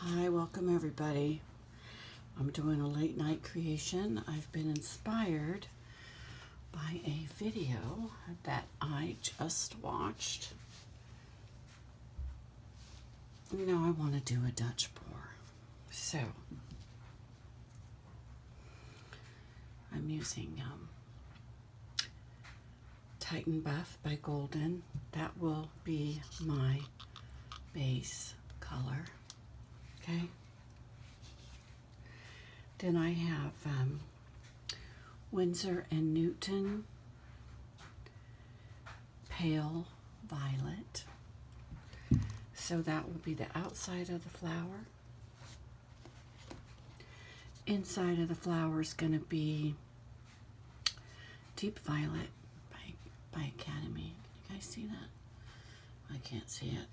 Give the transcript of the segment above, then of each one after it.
Hi, welcome everybody. I'm doing a late night creation. I've been inspired by a video that I just watched. You know, I want to do a Dutch pour. So, I'm using Titan Buff by Golden. That will be my base color. Okay. Then I have Winsor & Newton Pale Violet. So that will be the outside of the flower. Inside of the flower is going to be Deep Violet by Academy. Can you guys see that? I can't see it.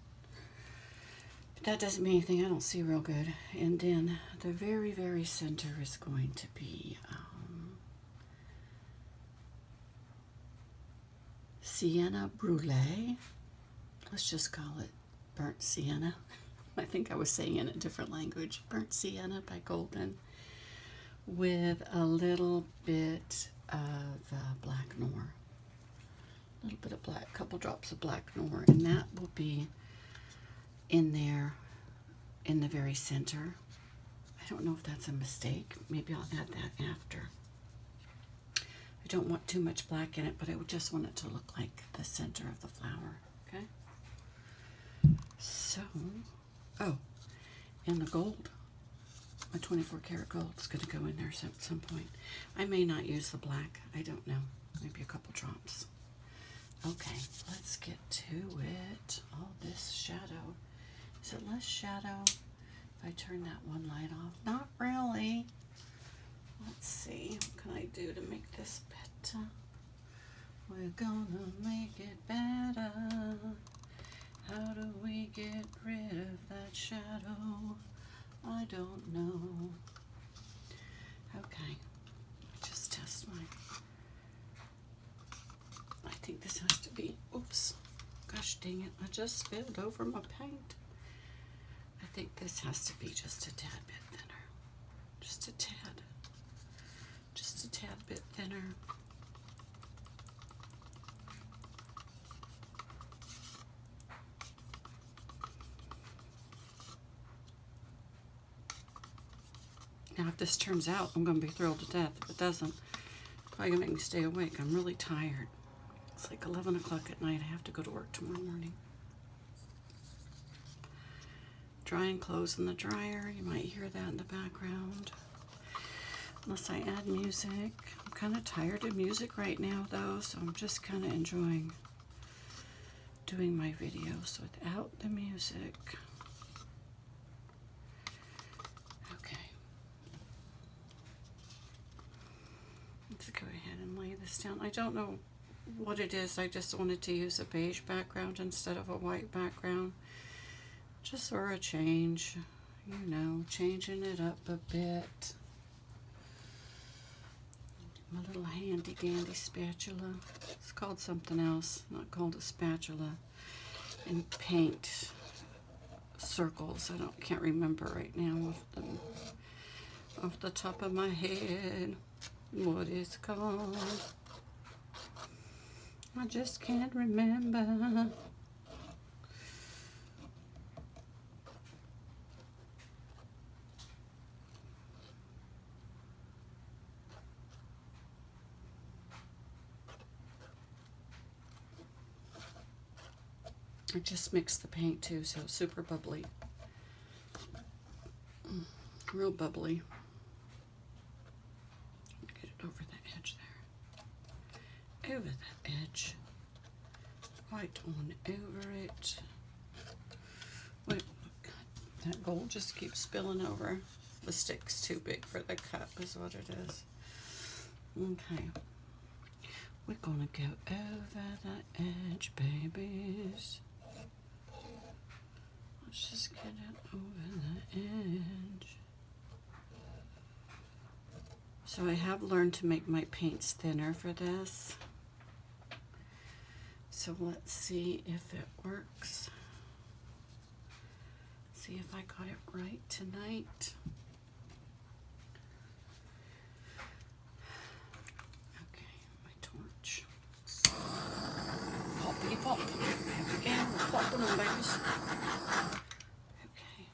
But that doesn't mean anything. I don't see real good. And then the very, very center is going to be Sienna Brulee. Let's just call it Burnt Sienna. I think I was saying in a different language. Burnt Sienna by Golden with a little bit of black noir. A little bit of black, couple drops of black noir, and that will be in there in the very center. I don't know if that's a mistake. Maybe I'll add that after. I don't want too much black in it, but I would just want it to look like the center of the flower. Okay? So, oh, and the gold. My 24 karat gold is going to go in there at some point. I may not use the black. I don't know. Maybe a couple drops. Okay, let's get to it. All this shadow. Is it less shadow if I turn that one light off? Not really. Let's see. What can I do to make this better? We're gonna make it better. How do we get rid of that shadow? I don't know. Okay. Just test my... I think this has to be... Oops. Gosh dang it. I just spilled over my paint. I think this has to be just a tad bit thinner. Just a tad. Just a tad bit thinner. Now, if this turns out, I'm going to be thrilled to death. If it doesn't, it's probably going to make me stay awake. I'm really tired. It's like 11 o'clock at night. I have to go to work tomorrow morning. Drying clothes in the dryer. You might hear that in the background. Unless I add music. I'm kind of tired of music right now, though, so I'm just kind of enjoying doing my videos without the music. Let's go ahead and lay this down. I don't know what it is. I just wanted to use a beige background instead of a white background. Just for a change, you know, changing it up a bit. My little handy dandy spatula. It's called something else, not called a spatula. And paint circles. Can't remember right now off the top of my head what it's called. I just can't remember. I just mixed the paint too, so it's super bubbly. Real bubbly. Get it over the edge there. Over the edge. Right on over it. Wait, look, that gold just keeps spilling over. The stick's too big for the cup is what it is. Okay. We're gonna go over the edge, babies. Let's just get it over the edge. So I have learned to make my paints thinner for this. So let's see if it works. see if I got it right tonight. Okay, my torch. Poppity pop. Back again. We're popping them, babies. Okay.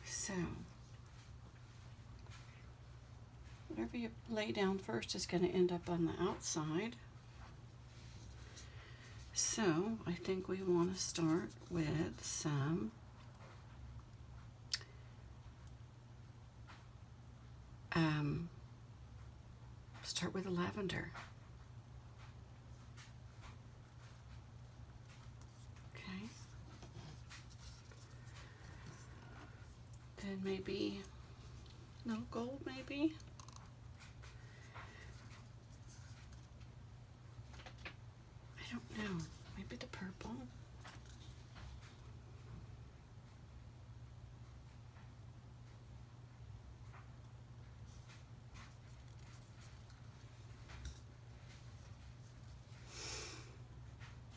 So, whatever you lay down first is going to end up on the outside. So, I think we want to start with some start with the lavender. Okay. Then maybe, no, gold maybe. I don't know. Maybe the purple.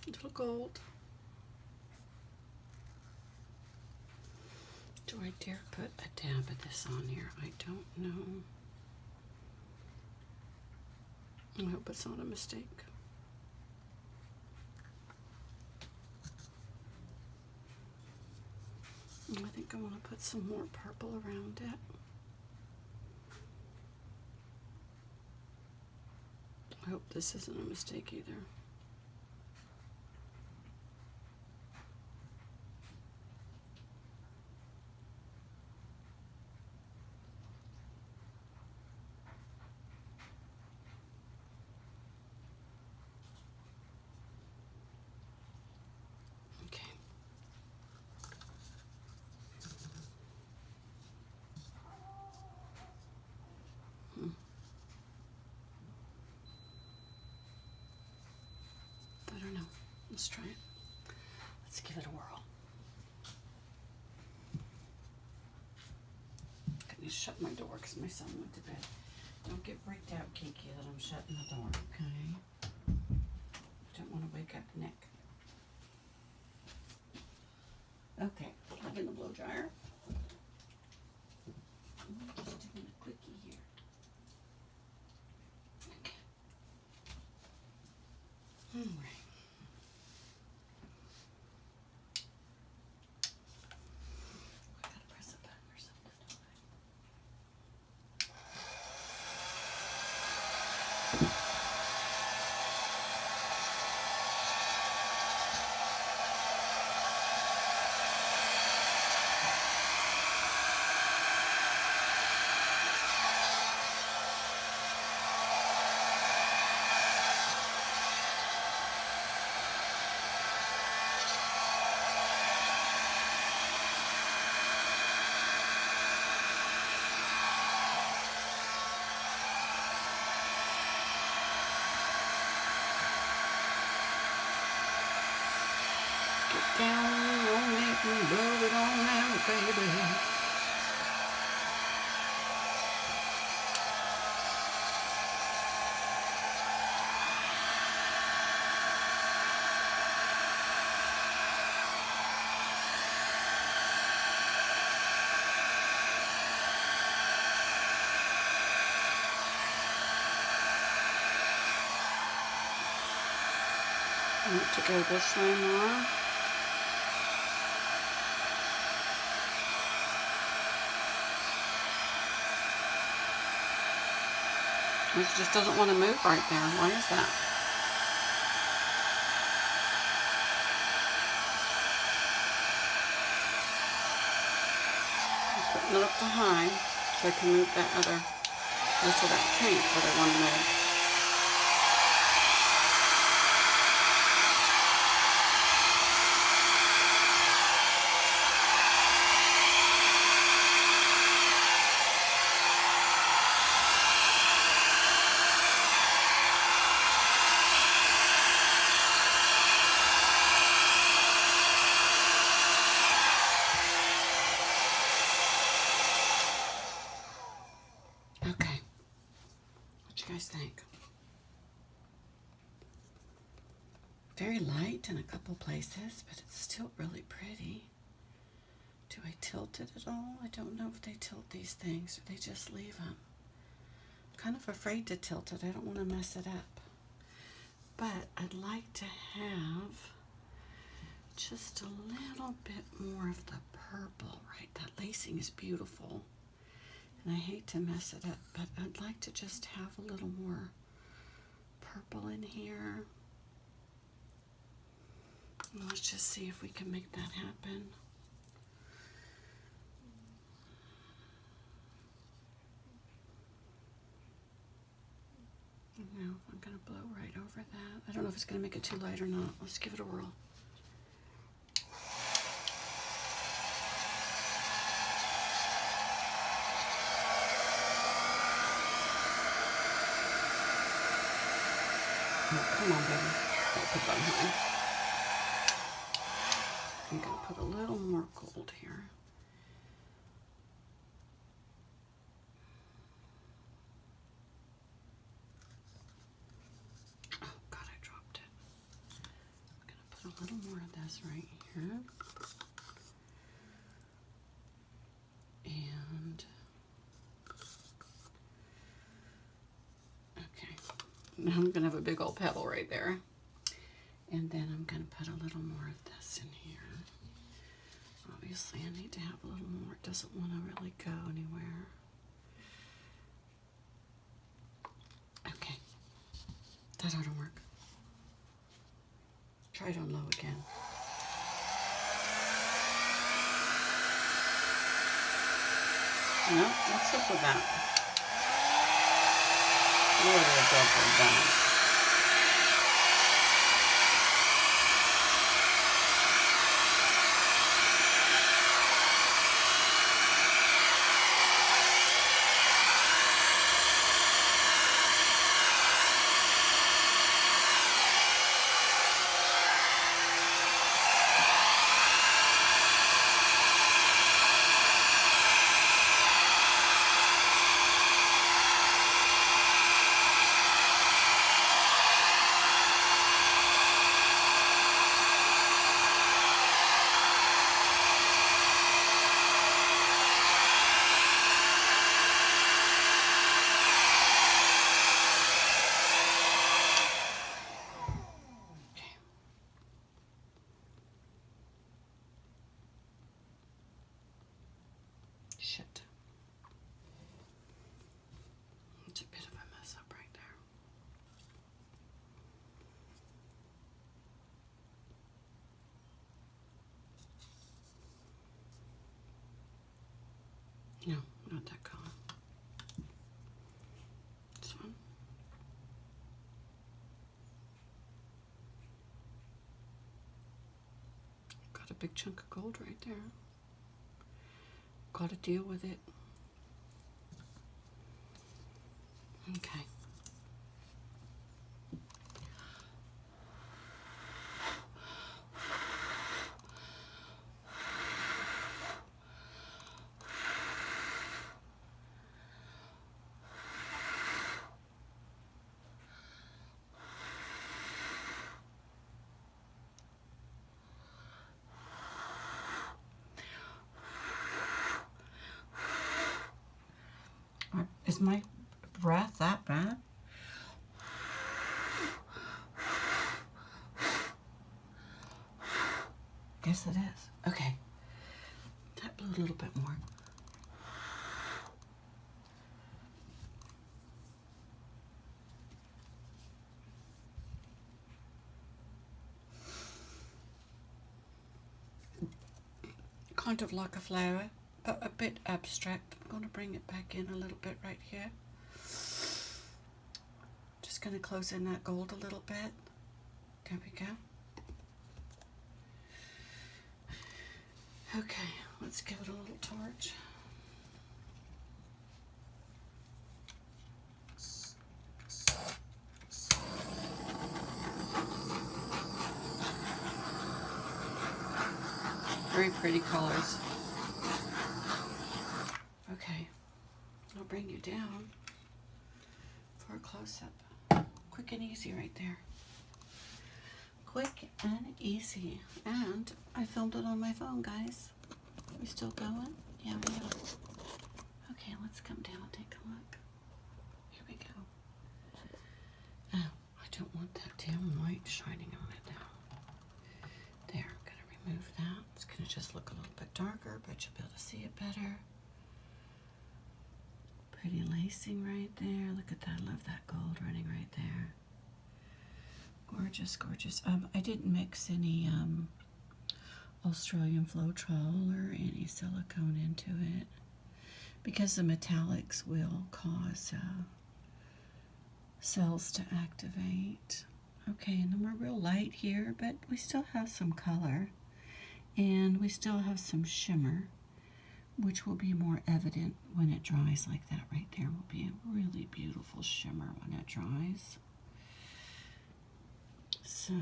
A little gold. Do I dare put a dab of this on here? I don't know. I hope it's not a mistake. I think I want to put some more purple around it. I hope this isn't a mistake either. I don't know. Let's try it. Let's give it a whirl. I need to shut my door because my son went to bed. Don't get freaked out, Kiki, that I'm shutting the door, okay? I don't want to wake up Nick. Okay, plug in the blow dryer. I'm just doing a quickie here. Okay. All right. Down on it and blow it on out, baby. I want to go this way more. It just doesn't want to move right there. Why is that? I'm putting it up to high so I can move that other, rest of that paint that I want to move. What you guys think? Very light in a couple places, but it's still really pretty. Do I tilt it at all? I don't know if they tilt these things or they just leave them. I'm kind of afraid to tilt it. I don't want to mess it up. But I'd like to have just a little bit more of the purple, right? That lacing is beautiful. And I hate to mess it up, but I'd like to just have a little more purple in here. And let's just see if we can make that happen. Now I'm going to blow right over that. I don't know if it's going to make it too light or not. Let's give it a whirl. Oh, come on, baby. I'll put that high. I'm going to put a little more gold here. Oh, God, I dropped it. I'm going to put a little more of this right here. And, okay. Now I'm going to have a big old pebble right there. And then I'm going to put a little more of this in here. Obviously, I need to have a little more. It doesn't want to really go anywhere. Okay. That ought to work. Try it on low again. No, what's up with that? What is up with that? Shit. It's a bit of a mess up right there. No, not that color. This one. Got a big chunk of gold right there. Got to deal with it. Okay. Is my breath that bad? Guess it is. Okay. That blew a little bit more. Kind of like a flower, but a bit abstract. I'm going to bring it back in a little bit right here. Just going to close in that gold a little bit. There we go. Okay, let's give it a little torch. Very pretty colors. Okay, I'll bring you down for a close-up. Quick and easy right there. quick and easy. And I filmed it on my phone, guys. We still going? Yeah, we are. Okay, let's come down and take a look. Here we go. Oh, I don't want that damn light shining on it now. There, I'm going to remove that. It's going to just look a little bit darker, but you'll be able to see it better. Pretty lacing right there. Look at that. I love that gold running right there. Gorgeous, gorgeous. I didn't mix any Australian Floetrol or any silicone into it because the metallics will cause cells to activate. Okay, and then we're real light here, but we still have some color and we still have some shimmer, which will be more evident when it dries like that right there. Will be a really beautiful shimmer when it dries. So,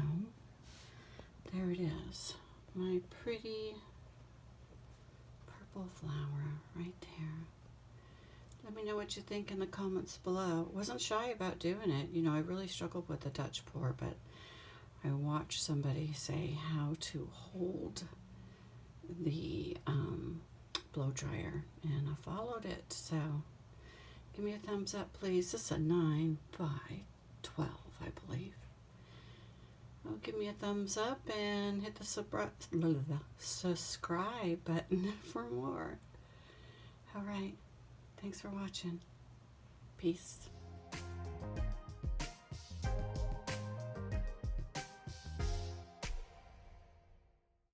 there it is. My pretty purple flower right there. Let me know what you think in the comments below. Wasn't shy about doing it. You know, I really struggled with the Dutch pour, but I watched somebody say how to hold the blow dryer, and I followed it. So, give me a thumbs up, please. This is a 9 by 12, I believe. Well, give me a thumbs up and hit the subscribe button for more. All right. Thanks for watching. Peace.